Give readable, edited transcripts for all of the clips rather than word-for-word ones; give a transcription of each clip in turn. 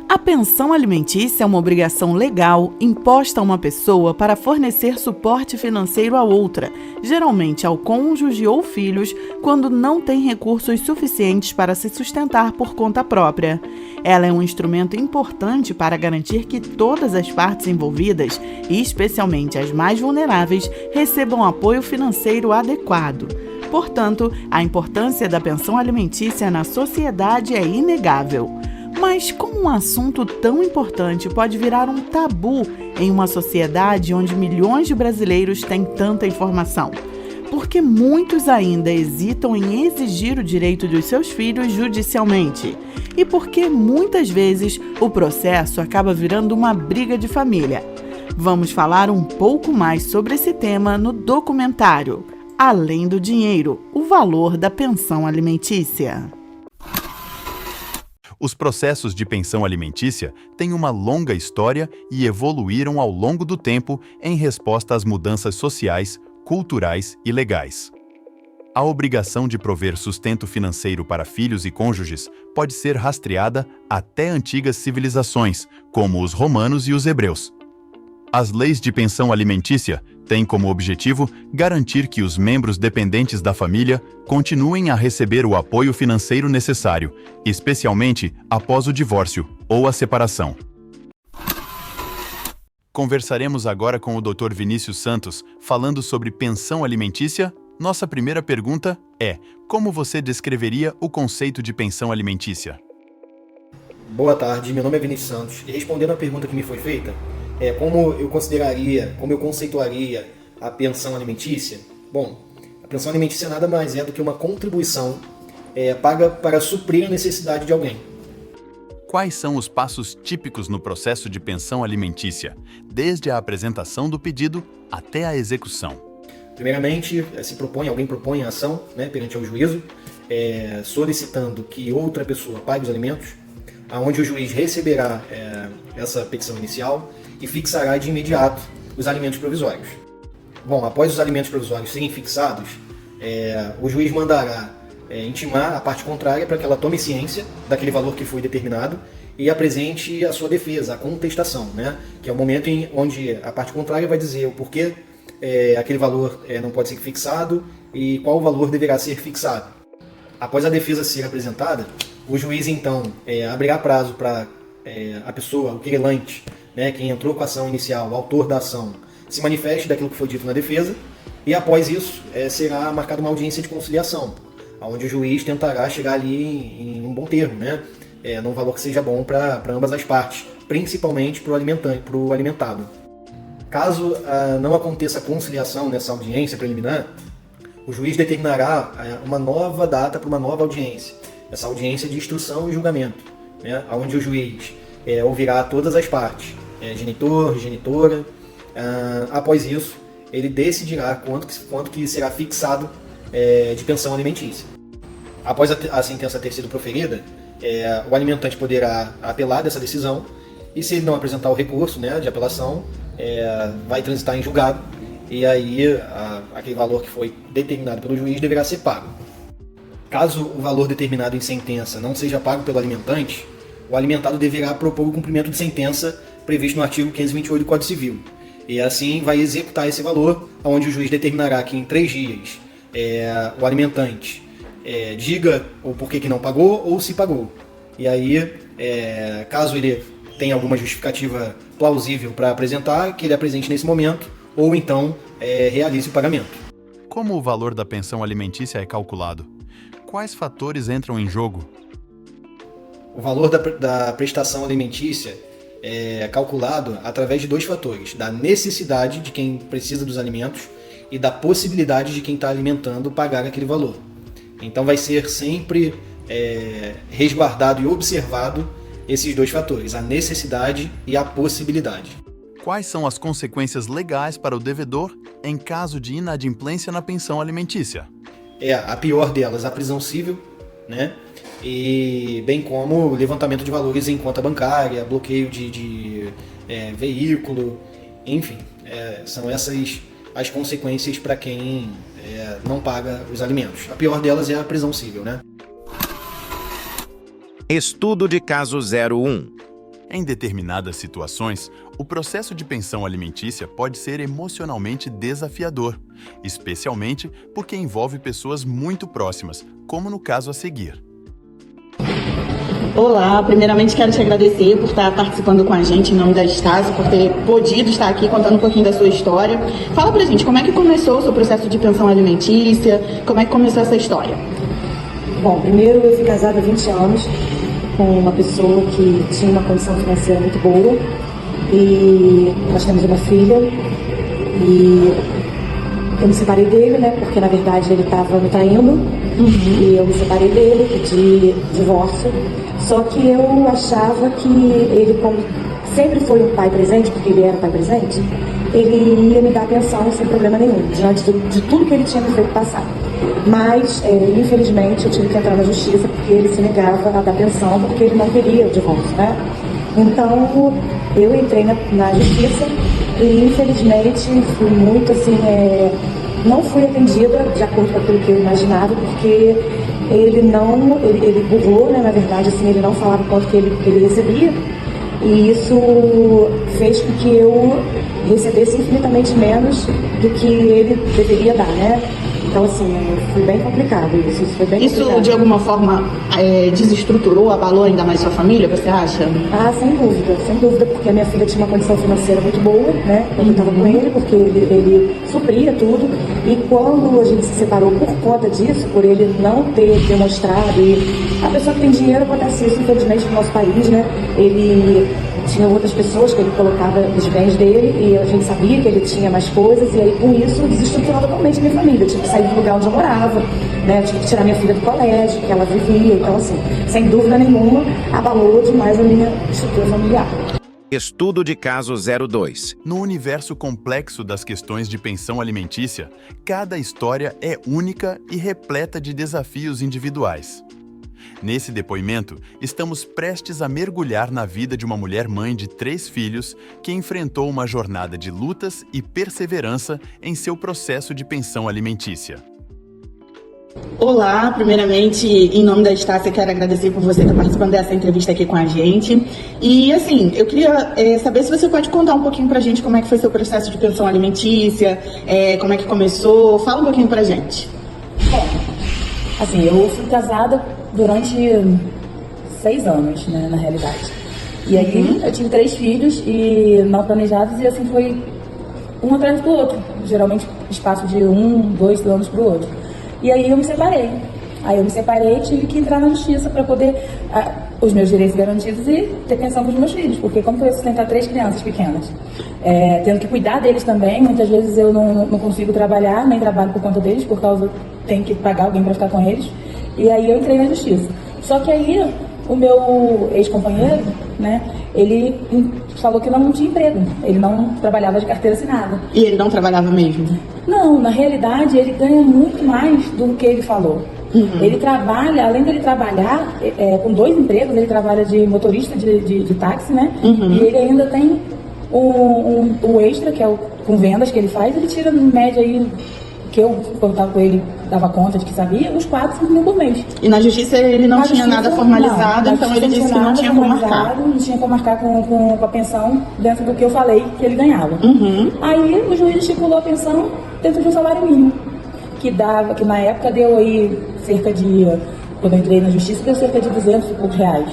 A pensão alimentícia é uma obrigação legal imposta a uma pessoa para fornecer suporte financeiro a outra, geralmente ao cônjuge ou filhos, quando não tem recursos suficientes para se sustentar por conta própria. Ela é um instrumento importante para garantir que todas as partes envolvidas, e especialmente as mais vulneráveis, recebam apoio financeiro adequado. Portanto, a importância da pensão alimentícia na sociedade é inegável. Mas como um assunto tão importante pode virar um tabu em uma sociedade onde milhões de brasileiros têm tanta informação? Porque muitos ainda hesitam em exigir o direito dos seus filhos judicialmente. E porque muitas vezes o processo acaba virando uma briga de família. Vamos falar um pouco mais sobre esse tema no documentário Além do Dinheiro, o valor da pensão alimentícia. Os processos de pensão alimentícia têm uma longa história e evoluíram ao longo do tempo em resposta às mudanças sociais, culturais e legais. A obrigação de prover sustento financeiro para filhos e cônjuges pode ser rastreada até antigas civilizações, como os romanos e os hebreus. As leis de pensão alimentícia têm como objetivo garantir que os membros dependentes da família continuem a receber o apoio financeiro necessário, especialmente após o divórcio ou a separação. Conversaremos agora com o Dr. Vinícius Santos, falando sobre pensão alimentícia. Nossa primeira pergunta é: como você descreveria o conceito de pensão alimentícia? Boa tarde, meu nome é Vinícius Santos. E respondendo à pergunta que me foi feita, como eu conceituaria a pensão alimentícia? Bom, a pensão alimentícia nada mais é do que uma contribuição paga para suprir a necessidade de alguém. Quais são os passos típicos no processo de pensão alimentícia, desde a apresentação do pedido até a execução? Primeiramente, alguém propõe a ação perante ao juízo, solicitando que outra pessoa pague os alimentos, aonde o juiz receberá essa petição inicial e fixará de imediato os alimentos provisórios. Bom, após os alimentos provisórios serem fixados, o juiz mandará intimar a parte contrária para que ela tome ciência daquele valor que foi determinado e apresente a sua defesa, a contestação, que é o momento em onde a parte contrária vai dizer o porquê aquele valor não pode ser fixado e qual valor deverá ser fixado. Após a defesa ser apresentada, o juiz então abrirá prazo para a pessoa, o querelante, quem entrou com a ação inicial, o autor da ação, se manifeste daquilo que foi dito na defesa, e após isso será marcada uma audiência de conciliação, onde o juiz tentará chegar ali em um bom termo, num valor que seja bom para ambas as partes, principalmente para o alimentado. Caso não aconteça a conciliação nessa audiência preliminar, o juiz determinará uma nova data para uma nova audiência, essa audiência de instrução e julgamento, onde o juiz ouvirá todas as partes, genitor, genitora. Após isso, ele decidirá quanto que será fixado de pensão alimentícia. Após a sentença ter sido proferida, o alimentante poderá apelar dessa decisão, e se ele não apresentar o recurso de apelação, vai transitar em julgado, e aí aquele valor que foi determinado pelo juiz deverá ser pago. Caso o valor determinado em sentença não seja pago pelo alimentante, o alimentado deverá propor o cumprimento de sentença previsto no artigo 528 do Código Civil. E assim vai executar esse valor, onde o juiz determinará que em 3 dias o alimentante diga o porquê que não pagou ou se pagou. E aí, caso ele tenha alguma justificativa plausível para apresentar, que ele apresente nesse momento, ou então realize o pagamento. Como o valor da pensão alimentícia é calculado? Quais fatores entram em jogo? O valor da prestação alimentícia é calculado através de 2 fatores: da necessidade de quem precisa dos alimentos e da possibilidade de quem está alimentando pagar aquele valor. Então vai ser sempre resguardado e observado esses 2 fatores, a necessidade e a possibilidade. Quais são as consequências legais para o devedor em caso de inadimplência na pensão alimentícia? A pior delas, a prisão civil, e bem como levantamento de valores em conta bancária, bloqueio de veículo, enfim, são essas as consequências para quem não paga os alimentos. A pior delas é a prisão civil, Estudo de caso 01. Em determinadas situações, o processo de pensão alimentícia pode ser emocionalmente desafiador, especialmente porque envolve pessoas muito próximas, como no caso a seguir. Olá, primeiramente quero te agradecer por estar participando com a gente em nome da Estácio, por ter podido estar aqui contando um pouquinho da sua história. Fala pra gente, como é que começou o seu processo de pensão alimentícia? Como é que começou essa história? Bom, primeiro eu fui casada há 20 anos com uma pessoa que tinha uma condição financeira muito boa e nós temos uma filha e eu me separei dele, né, porque na verdade ele estava me traindo e eu me separei dele, pedi divórcio, só que eu achava que ele, como sempre foi um pai presente, porque ele era um pai presente, ele ia me dar atenção sem problema nenhum, diante de tudo que ele tinha me feito passar. Mas, infelizmente, eu tive que entrar na justiça porque ele se negava a dar pensão, porque ele não queria o divórcio, né? Então, eu entrei na justiça e, infelizmente, fui muito, assim, não fui atendida de acordo com aquilo que eu imaginava, porque ele burlou, né? Na verdade, assim, ele não falava quanto que ele recebia, e isso fez com que eu recebesse infinitamente menos do que ele deveria dar, né? Então, assim, foi bem complicado isso. Isso, de alguma forma, desestruturou, abalou ainda mais sua família, você acha? Ah, sem dúvida, porque a minha filha tinha uma condição financeira muito boa, né? Eu estava com ele, porque ele supria tudo. E quando a gente se separou por conta disso, por ele não ter demonstrado, e a pessoa que tem dinheiro acontece isso, infelizmente, no nosso país, né? Ele tinha outras pessoas que ele colocava os bens dele e a gente sabia que ele tinha mais coisas, e aí com isso desestruturou totalmente a minha família. Eu tive que sair do lugar onde eu morava, né? Eu tive que tirar minha filha do colégio, que ela vivia. Então, assim, sem dúvida nenhuma, abalou demais a minha estrutura familiar. Estudo de caso 02. No universo complexo das questões de pensão alimentícia, cada história é única e repleta de desafios individuais. Nesse depoimento, estamos prestes a mergulhar na vida de uma mulher mãe de 3 filhos que enfrentou uma jornada de lutas e perseverança em seu processo de pensão alimentícia. Olá, primeiramente, em nome da Estácia, quero agradecer por você estar participando dessa entrevista aqui com a gente. E, assim, eu queria saber se você pode contar um pouquinho pra gente como é que foi seu processo de pensão alimentícia, como é que começou. Fala um pouquinho pra gente. Bom, assim, eu fui casada durante 6 anos, né, na realidade. E aí eu tive 3 filhos e não planejados, e assim foi um atrás do outro, geralmente espaço de 1, 2 anos pro outro. E aí eu me separei. E tive que entrar na justiça para poder os meus direitos garantidos e ter pensão para os meus filhos, porque como que eu ia sustentar 3 crianças pequenas? Tendo que cuidar deles também, muitas vezes eu não consigo trabalhar, nem trabalho por conta deles, por causa tenho que pagar alguém para ficar com eles. E aí eu entrei na justiça. Só que aí o meu ex-companheiro, né, ele falou que não tinha emprego. Ele não trabalhava de carteira assinada. E ele não trabalhava mesmo? Não, na realidade ele ganha muito mais do que ele falou. Ele trabalha, além dele trabalhar com 2 empregos, ele trabalha de motorista de táxi, né? E ele ainda tem o extra, que é com vendas que ele faz, ele tira em média aí, que eu, quando estava com ele, dava conta de que sabia, uns 4, 5 mil por mês. E na justiça ele não tinha nada formalizado, então ele disse que não tinha como marcar. Não tinha como marcar com a pensão dentro do que eu falei que ele ganhava. Aí o juiz estipulou a pensão dentro de um salário mínimo, que na época deu aí cerca de, quando eu entrei na justiça, deu cerca de 200 e poucos reais.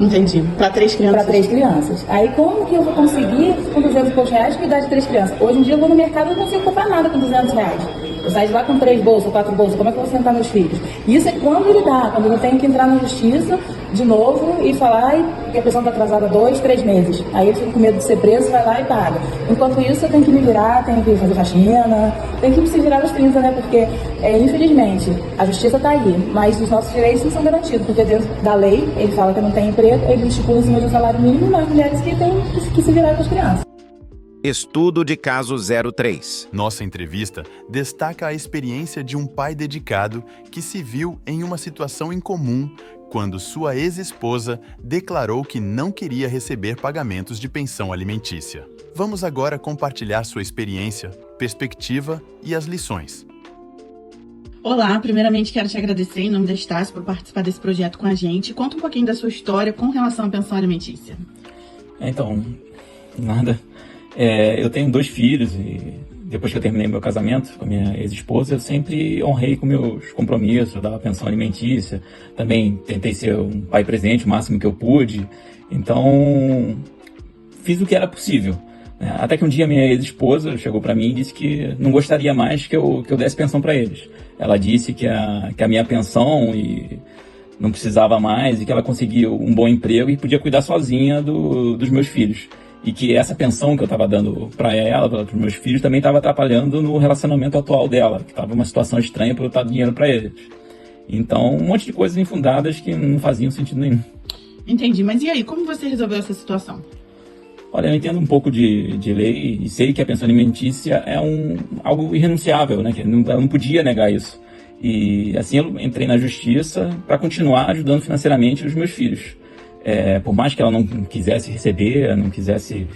Entendi. Para 3 crianças? Para 3 crianças. Aí como que eu vou conseguir, com 200 e poucos reais, cuidar de 3 crianças? Hoje em dia eu vou no mercado e não consigo comprar nada com 200 reais. Eu saio de lá com 3 bolsas, 4 bolsas, como é que eu vou sustentar meus filhos? Isso é quando ele dá, quando eu tenho que entrar na justiça de novo e falar que a pessoa está atrasada 2, 3 meses. Aí eu fico com medo de ser preso, vai lá e paga. Enquanto isso eu tenho que me virar, tenho que fazer faxina, tenho que se virar nos 30, né? Porque, infelizmente, a justiça está aí, mas os nossos direitos não são garantidos, porque dentro da lei, ele fala que não tem emprego, ele estipula em cima do salário mínimo, mas mulheres que têm que se virar com as crianças. Estudo de caso 03. Nossa entrevista destaca a experiência de um pai dedicado que se viu em uma situação incomum quando sua ex-esposa declarou que não queria receber pagamentos de pensão alimentícia. Vamos agora compartilhar sua experiência, perspectiva e as lições. Olá, primeiramente quero te agradecer em nome da Estácio por participar desse projeto com a gente. Conta um pouquinho da sua história com relação à pensão alimentícia. Então, nada. Eu tenho 2 filhos e depois que eu terminei meu casamento com a minha ex-esposa, eu sempre honrei com meus compromissos, eu dava pensão alimentícia, também tentei ser um pai presente o máximo que eu pude, então fiz o que era possível. Até que um dia minha ex-esposa chegou para mim e disse que não gostaria mais que eu desse pensão para eles. Ela disse que a minha pensão não precisava mais e que ela conseguia um bom emprego e podia cuidar sozinha dos meus filhos. E que essa pensão que eu estava dando para ela, para os meus filhos, também estava atrapalhando no relacionamento atual dela, que estava uma situação estranha para eu dar dinheiro para eles. Então, um monte de coisas infundadas que não faziam sentido nenhum. Entendi, mas e aí, como você resolveu essa situação? Olha, eu entendo um pouco de lei e sei que a pensão alimentícia é algo irrenunciável, né? Que eu não podia negar isso. E assim eu entrei na justiça para continuar ajudando financeiramente os meus filhos. Por mais que ela não quisesse receber, não quisesse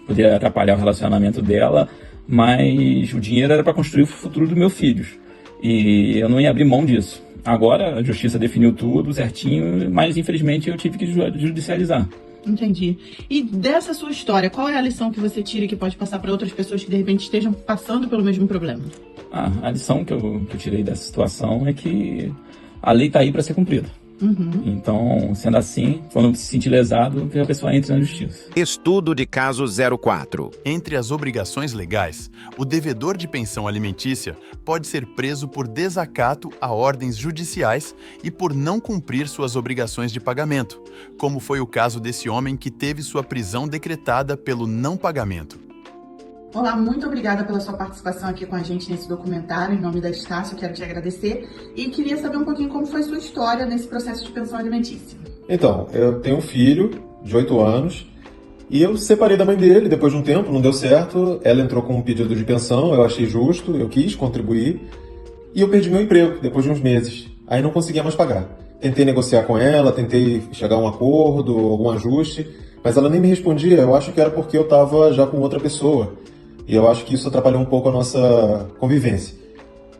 poder atrapalhar o relacionamento dela, mas o dinheiro era para construir o futuro dos meus filhos. E eu não ia abrir mão disso. Agora a justiça definiu tudo certinho, mas infelizmente eu tive que judicializar. Entendi. E dessa sua história, qual é a lição que você tira e que pode passar para outras pessoas que de repente estejam passando pelo mesmo problema? A lição que eu tirei dessa situação é que a lei está aí para ser cumprida. Então, sendo assim, quando se sentir lesado, que a pessoa entre na justiça. Estudo de caso 04. Entre as obrigações legais, o devedor de pensão alimentícia pode ser preso por desacato a ordens judiciais e por não cumprir suas obrigações de pagamento, como foi o caso desse homem que teve sua prisão decretada pelo não pagamento. Olá, muito obrigada pela sua participação aqui com a gente nesse documentário. Em nome da Estácio, quero te agradecer e queria saber um pouquinho como foi sua história nesse processo de pensão alimentícia. Então, eu tenho um filho de 8 anos e eu separei da mãe dele depois de um tempo, não deu certo. Ela entrou com um pedido de pensão, eu achei justo, eu quis contribuir e eu perdi meu emprego depois de uns meses. Aí não conseguia mais pagar. Tentei negociar com ela, tentei chegar a um acordo, algum ajuste, mas ela nem me respondia. Eu acho que era porque eu estava já com outra pessoa. E eu acho que isso atrapalhou um pouco a nossa convivência.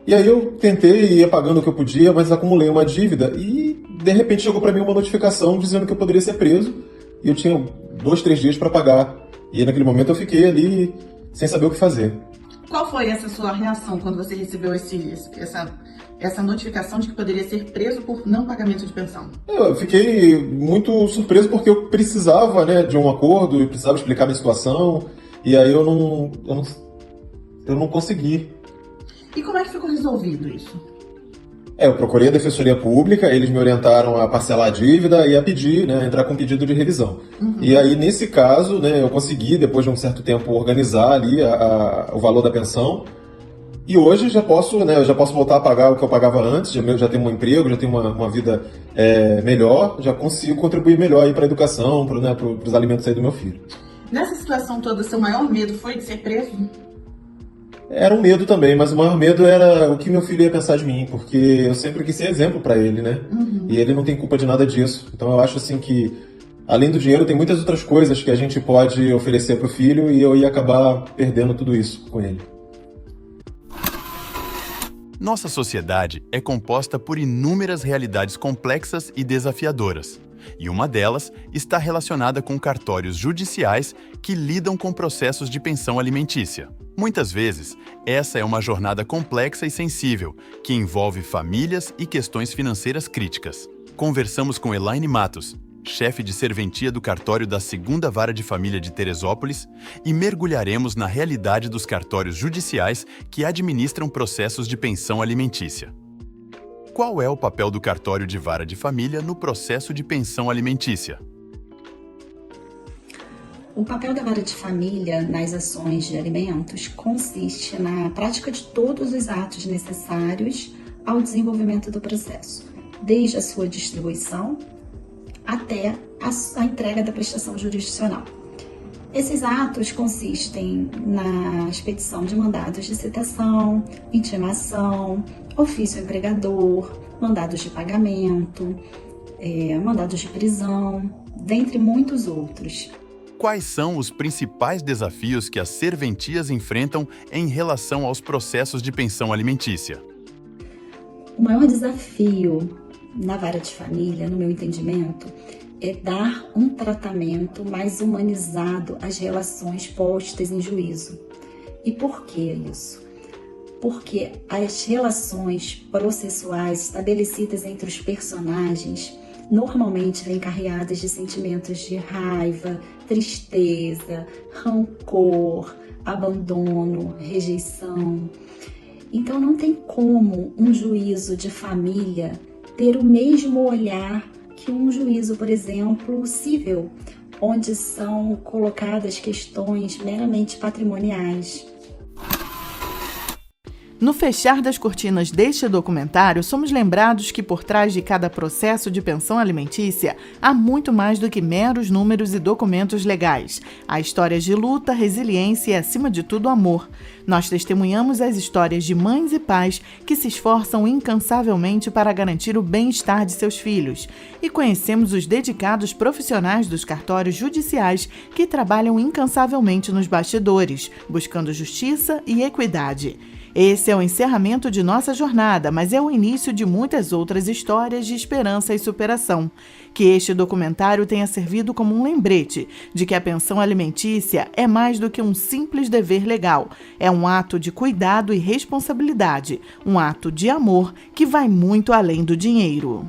E aí eu tentei, ia pagando o que eu podia, mas acumulei uma dívida e de repente chegou para mim uma notificação dizendo que eu poderia ser preso e eu tinha 2, 3 dias para pagar. E naquele momento eu fiquei ali sem saber o que fazer. Qual foi essa sua reação quando você recebeu essa notificação de que poderia ser preso por não pagamento de pensão? Eu fiquei muito surpreso porque eu precisava, né, de um acordo, eu precisava explicar a minha situação. E aí eu não consegui. E como é que ficou resolvido isso? Eu procurei a Defensoria Pública, eles me orientaram a parcelar a dívida e a pedir, né, entrar com pedido de revisão. E aí, nesse caso, né, eu consegui, depois de um certo tempo, organizar ali o valor da pensão. E hoje já posso voltar a pagar o que eu pagava antes, já tenho um emprego, já tenho uma vida melhor, já consigo contribuir melhor para a educação, para os alimentos aí do meu filho. Nessa situação toda, seu maior medo foi de ser preso? Era um medo também, mas o maior medo era o que meu filho ia pensar de mim, porque eu sempre quis ser exemplo para ele, né? E ele não tem culpa de nada disso. Então eu acho assim que, além do dinheiro, tem muitas outras coisas que a gente pode oferecer para o filho e eu ia acabar perdendo tudo isso com ele. Nossa sociedade é composta por inúmeras realidades complexas e desafiadoras. E uma delas está relacionada com cartórios judiciais que lidam com processos de pensão alimentícia. Muitas vezes, essa é uma jornada complexa e sensível, que envolve famílias e questões financeiras críticas. Conversamos com Elaine Matos, chefe de serventia do cartório da 2ª Vara de Família de Teresópolis, e mergulharemos na realidade dos cartórios judiciais que administram processos de pensão alimentícia. Qual é o papel do cartório de vara de família no processo de pensão alimentícia? O papel da vara de família nas ações de alimentos consiste na prática de todos os atos necessários ao desenvolvimento do processo, desde a sua distribuição até a entrega da prestação jurisdicional. Esses atos consistem na expedição de mandados de citação, intimação, ofício empregador, mandados de pagamento, mandados de prisão, dentre muitos outros. Quais são os principais desafios que as serventias enfrentam em relação aos processos de pensão alimentícia? O maior desafio na vara de família, no meu entendimento, é dar um tratamento mais humanizado às relações postas em juízo. E por que isso? Porque as relações processuais estabelecidas entre os personagens normalmente vêm carregadas de sentimentos de raiva, tristeza, rancor, abandono, rejeição. Então não tem como um juízo de família ter o mesmo olhar que um juízo, por exemplo, civil, onde são colocadas questões meramente patrimoniais. No fechar das cortinas deste documentário, somos lembrados que por trás de cada processo de pensão alimentícia há muito mais do que meros números e documentos legais. Há histórias de luta, resiliência e, acima de tudo, amor. Nós testemunhamos as histórias de mães e pais que se esforçam incansavelmente para garantir o bem-estar de seus filhos. E conhecemos os dedicados profissionais dos cartórios judiciais que trabalham incansavelmente nos bastidores, buscando justiça e equidade. Esse é o encerramento de nossa jornada, mas é o início de muitas outras histórias de esperança e superação. Que este documentário tenha servido como um lembrete de que a pensão alimentícia é mais do que um simples dever legal. É um ato de cuidado e responsabilidade, um ato de amor que vai muito além do dinheiro.